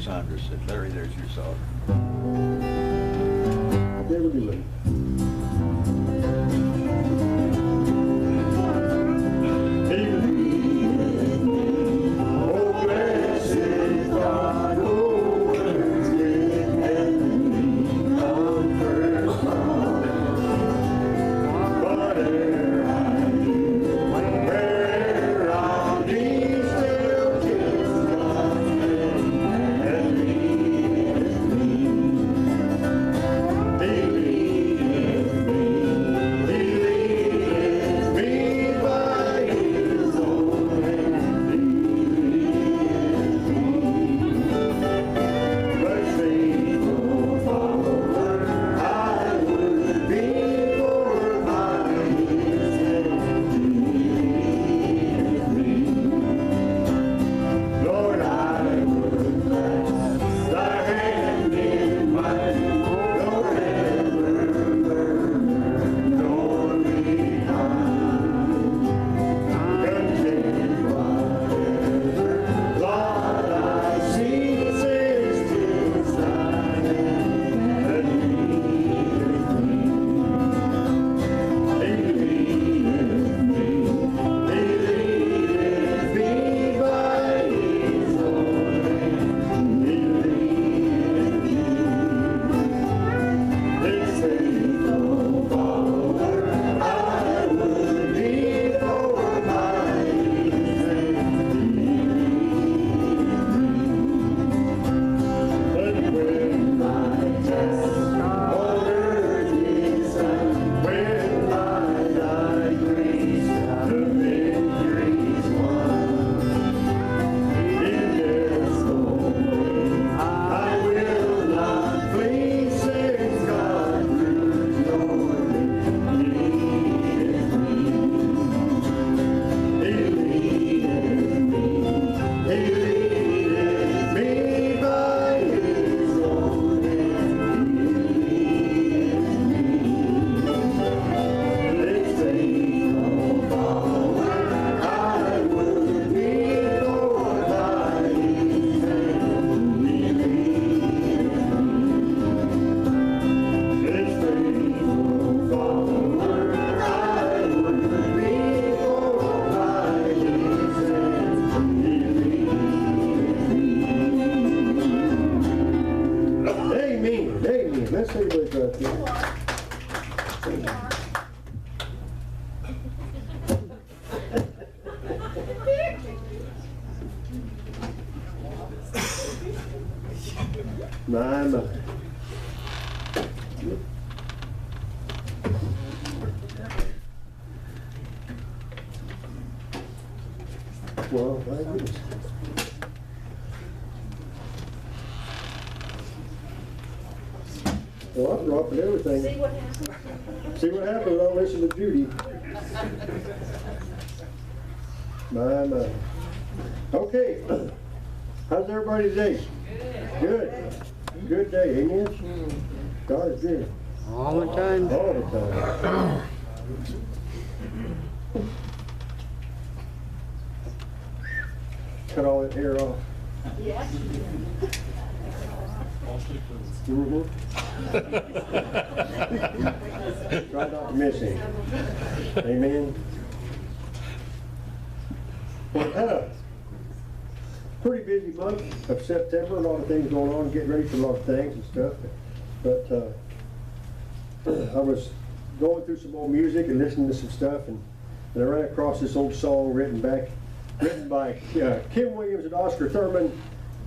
Sandra said, Larry, there's your song. Never be late. Baby, My. Well, my goodness. Well, I'm dropping everything. See what happens? See what happens, I'll listen to Judy. My. Okay. How's everybody today? Good. Good day, amen? God is good. All the time. All the time. Cut all that hair off. Yes. Mm-hmm. Try not to miss him. Amen. Well, had a pretty busy month of September, a lot of things going on, getting ready for a lot of things and stuff. But I was going through some old music and listening to some stuff, and I ran across this old song written by Kim Williams and Oscar Thurman,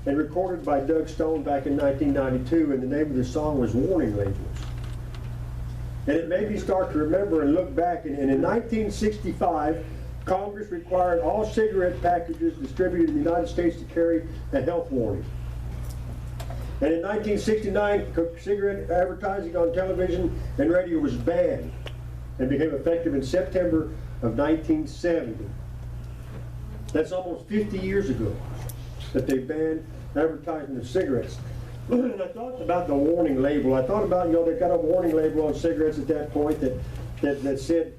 and recorded by Doug Stone back in 1992, and the name of the song was Warning Labels. And it made me start to remember and look back, and in 1965, Congress required all cigarette packages distributed in the United States to carry a health warning. And in 1969, cigarette advertising on television and radio was banned and became effective in September of 1970. That's almost 50 years ago that they banned advertising of cigarettes. And I thought about the warning label. I thought about, they got a warning label on cigarettes at that point that said,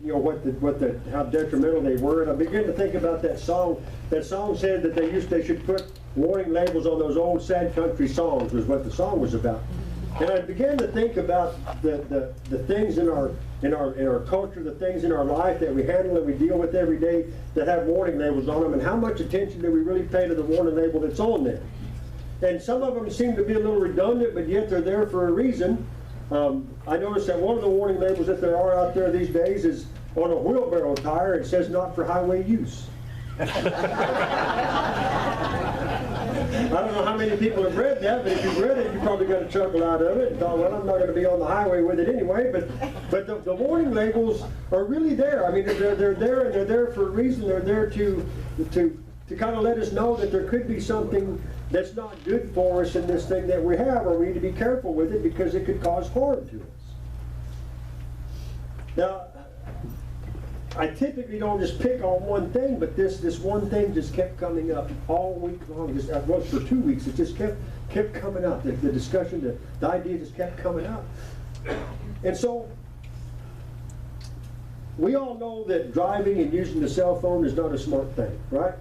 how detrimental they were. And I began to think about that song. That song said that they should put warning labels on those old sad country songs, was what the song was about. And I began to think about the things in our culture, the things in our life that we handle and we deal with every day that have warning labels on them, and how much attention do we really pay to the warning label that's on there. And some of them seem to be a little redundant, but yet they're there for a reason. I noticed that one of the warning labels that there are out there these days is on a wheelbarrow tire. It says not for highway use. I don't know how many people have read that, but if you've read it, you probably got a chuckle out of it and thought, well, I'm not going to be on the highway with it anyway. But the warning labels are really there. I mean, they're there, and they're there for a reason. They're there to kind of let us know that there could be something that's not good for us in this thing that we have, or we need to be careful with it because it could cause harm to us. Now, I typically don't just pick on one thing, but this one thing just kept coming up all week long. It was for 2 weeks. It just kept coming up. The discussion, the idea just kept coming up. And so, we all know that driving and using the cell phone is not a smart thing, right?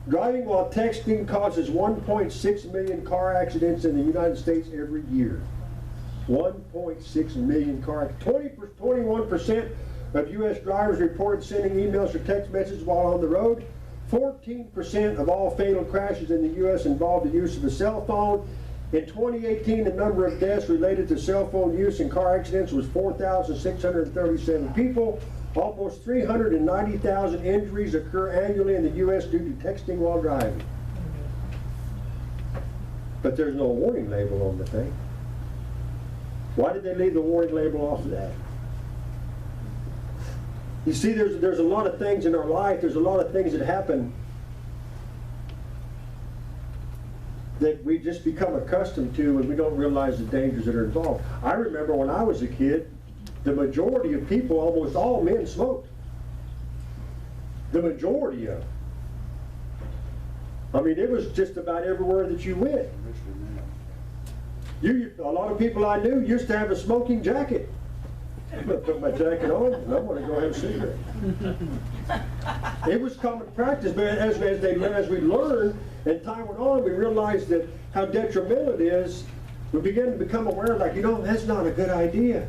Driving while texting causes 1.6 million car accidents in the United States every year. 1.6 million car accidents. 21% of U.S. drivers reported sending emails or text messages while on the road. 14% of all fatal crashes in the U.S. involved the use of a cell phone. In 2018, the number of deaths related to cell phone use in car accidents was 4,637 people. Almost 390,000 injuries occur annually in the U.S. due to texting while driving. But there's no warning label on the thing. Why did they leave the warning label off of that? You see, there's a lot of things in our life, there's a lot of things that happen that we just become accustomed to and we don't realize the dangers that are involved. I remember when I was a kid, the majority of people, almost all men, smoked. The majority of them. I mean, it was just about everywhere that you went. A lot of people I knew used to have a smoking jacket. I'm going to put my jacket on and I'm going to go have a cigarette. It was common practice, but as we learned and time went on, we realized that how detrimental it is. We began to become aware, like, that's not a good idea.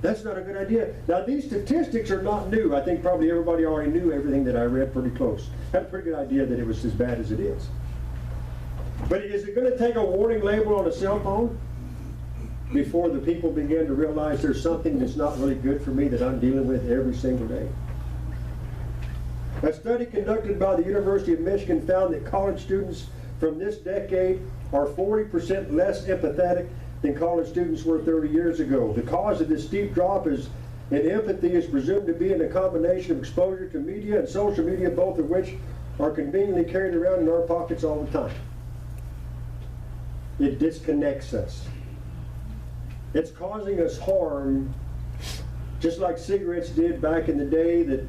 That's not a good idea. Now, these statistics are not new. I think probably everybody already knew everything that I read pretty close. Had a pretty good idea that it was as bad as it is. But is it going to take a warning label on a cell phone? before the people began to realize there's something that's not really good for me that I'm dealing with every single day. A study conducted by the University of Michigan found that college students from this decade are 40% less empathetic than college students were 30 years ago. The cause of this steep drop in empathy is presumed to be in a combination of exposure to media and social media, both of which are conveniently carried around in our pockets all the time. It disconnects us. It's causing us harm, just like cigarettes did back in the day that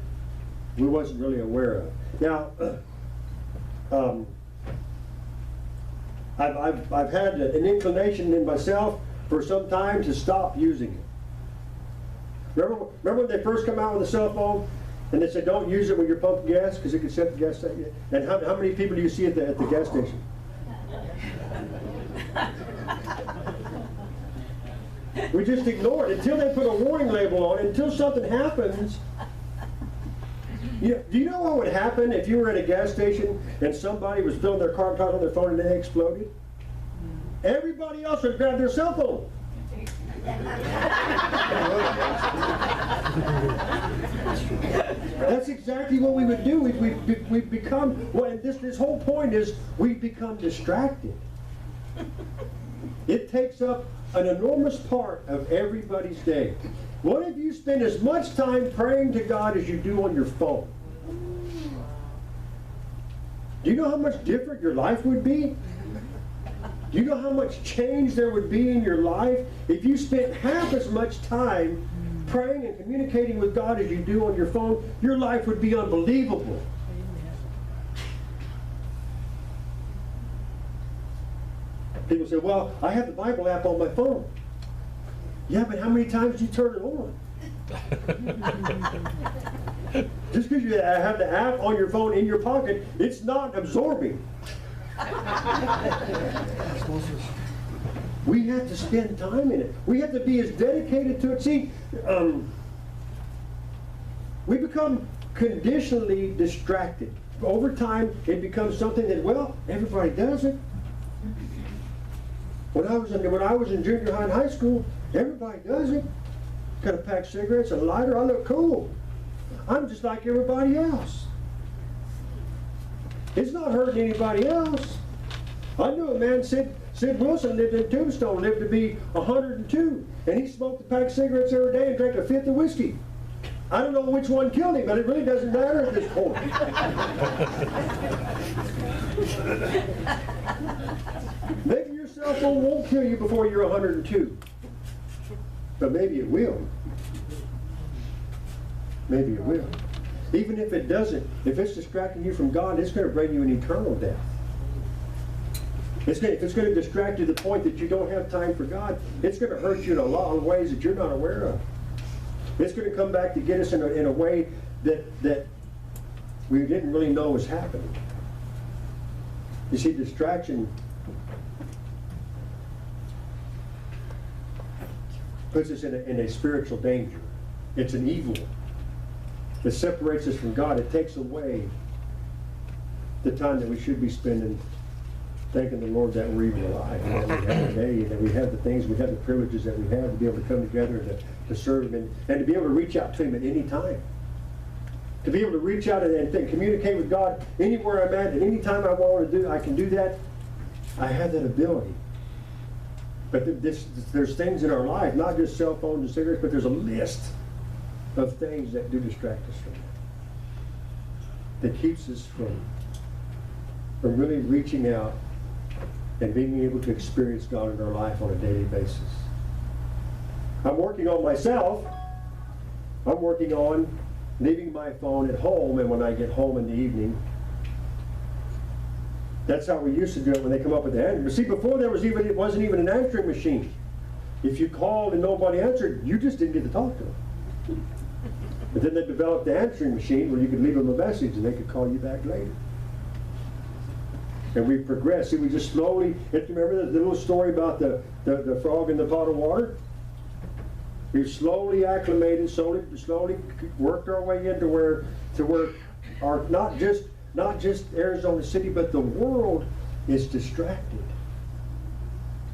we wasn't really aware of. Now, I've had an inclination in myself for some time to stop using it. Remember when they first come out with a cell phone and they said don't use it when you're pumping gas because it can set the gas station? And how many people do you see at the gas station? We just ignore it until they put a warning label on it, until something happens. Do you know what would happen if you were at a gas station and somebody was filling their car talking on their phone and they exploded? Everybody else would grab their cell phone. That's exactly what we would do. We become, well, and this whole point is we become distracted. It takes up an enormous part of everybody's day. What if you spend as much time praying to God as you do on your phone? Do you know how much different your life would be? Do you know how much change there would be in your life if you spent half as much time praying and communicating with God as you do on your phone? Your life would be unbelievable. People say, well, I have the Bible app on my phone. Yeah, but how many times do you turn it on? Just because you have the app on your phone in your pocket, it's not absorbing. We have to spend time in it. We have to be as dedicated to it. See, we become conditionally distracted. Over time, it becomes something that, well, everybody does it. When I was in junior high and high school, everybody does it. Got a pack of cigarettes and a lighter. I look cool. I'm just like everybody else. It's not hurting anybody else. I knew a man, Sid Wilson, lived in Tombstone, lived to be 102, and he smoked a pack of cigarettes every day and drank a fifth of whiskey. I don't know which one killed him, but it really doesn't matter at this point. Maybe your cell phone won't kill you before you're 102, but maybe it will. Maybe it will. Even if it doesn't, if it's distracting you from God, it's going to bring you an eternal death. If it's going to distract you to the point that you don't have time for God, it's going to hurt you in a lot of ways that you're not aware of. It's going to come back to get us in a way that we didn't really know was happening. You see, distraction puts us in a spiritual danger. It's an evil that separates us from God. It takes away the time that we should be spending thanking the Lord that we're even alive, and that we have today, and that we have the things, we have the privileges that we have to be able to come together and to serve Him, and to be able to reach out to Him at any time. To be able to reach out and communicate with God anywhere I'm at any time I want to do, I can do that. I have that ability. But there's things in our life, not just cell phones and cigarettes, but there's a list of things that do distract us from that keeps us from really reaching out and being able to experience God in our life on a daily basis. I'm working on myself. I'm working on leaving my phone at home, and when I get home in the evening, that's how we used to do it when they come up with the answer. But see, before it wasn't even an answering machine. If you called and nobody answered, you just didn't get to talk to them. But then they developed the answering machine where you could leave them a message and they could call you back later. And we progressed. See, we just slowly, if you remember the little story about the frog in the pot of water? We slowly acclimated, slowly worked our way into where our not just Arizona City, but the world is distracted.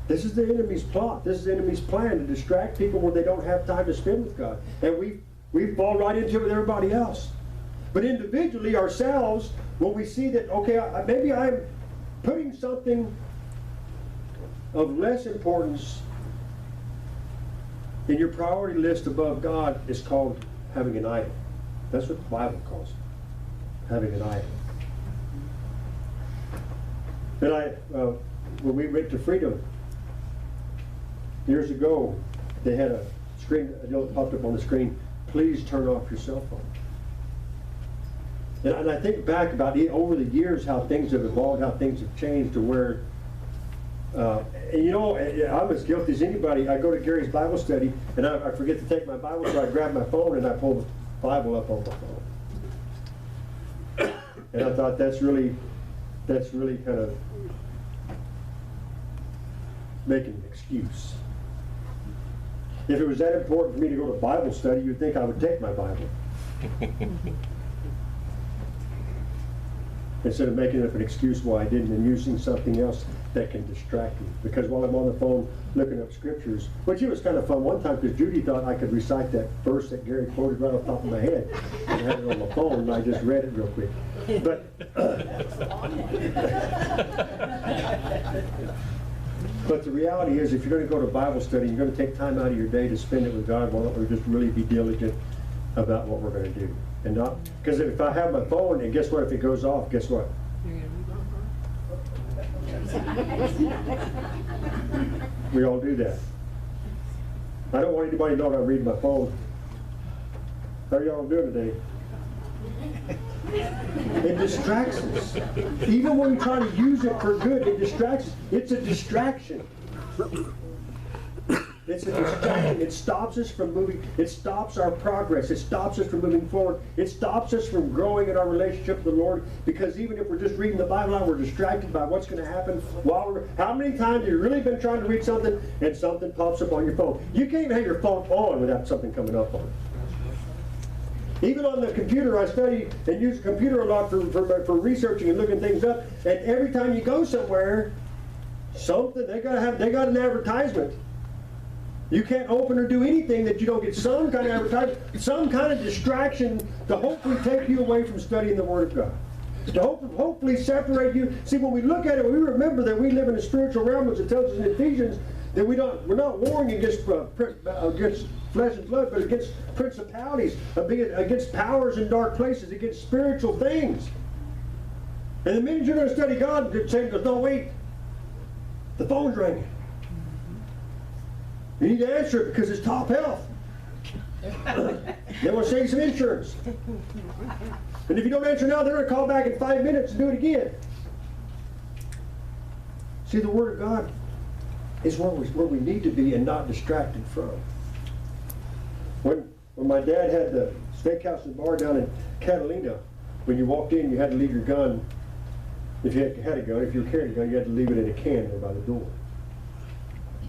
This is the enemy's plot. This is the enemy's plan to distract people where they don't have time to spend with God. And we fall right into it with everybody else. But individually, ourselves, when we see that, okay, maybe I'm putting something of less importance in your priority list above God, is called having an idol. That's what the Bible calls it, having an idol. And when we went to Freedom years ago, they had a screen, a note popped up on the screen, please turn off your cell phone. And I think back about over the years how things have evolved, how things have changed to where, and you know, I'm as guilty as anybody. I go to Gary's Bible study and I forget to take my Bible, so I grab my phone and I pull the Bible up on my phone. And I thought that's really kind of making an excuse. If it was that important for me to go to Bible study, you'd think I would take my Bible. Instead of making up an excuse why I didn't, and using something else that can distract me. Because while I'm on the phone looking up scriptures, which it was kind of fun one time because Judy thought I could recite that verse that Gary quoted right off the top of my head. I had it on my phone and I just read it real quick. But the reality is, if you're going to go to Bible study, you're going to take time out of your day to spend it with God. Why don't we just really be diligent about what we're going to do? And not, because if I have my phone, and guess what, if it goes off, guess what? We all do that. I don't want anybody to know I'm reading my phone. How are y'all doing today? It distracts us. Even when we try to use it for good, it distracts us. It's a distraction. It's a distraction. It stops us from moving. It stops our progress. It stops us from moving forward. It stops us from growing in our relationship with the Lord. Because even if we're just reading the Bible out, we're distracted by what's going to happen. How many times have you really been trying to read something and something pops up on your phone? You can't even have your phone on without something coming up on it. Even on the computer, I study and use the computer a lot for researching and looking things up. And every time you go somewhere, they got an advertisement. You can't open or do anything that you don't get some kind of advertisement, some kind of distraction to hopefully take you away from studying the Word of God. To hopefully separate you. See, when we look at it, we remember that we live in a spiritual realm, as it tells us in Ephesians, that we're not warring against flesh and blood, but against principalities, against powers in dark places, against spiritual things. And the minute you're going to study God, Satan goes, no, wait, the phone's ringing. You need to answer it because it's top health. They want to save some insurance. And if you don't answer now, they're going to call back in 5 minutes and do it again. See, the Word of God is where we need to be and not distracted from. When my dad had the steakhouse and bar down in Catalina, when you walked in, you had to leave your gun. If you had a gun, if you were carrying a gun, you had to leave it in a can there by the door.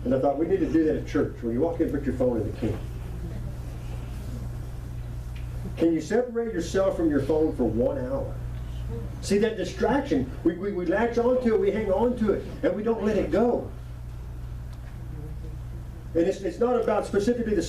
And I thought, we need to do that at church. When you walk in, put your phone in the can. Can you separate yourself from your phone for 1 hour? See, that distraction, we latch onto it, we hang on to it, and we don't let it go. And it's not about specifically the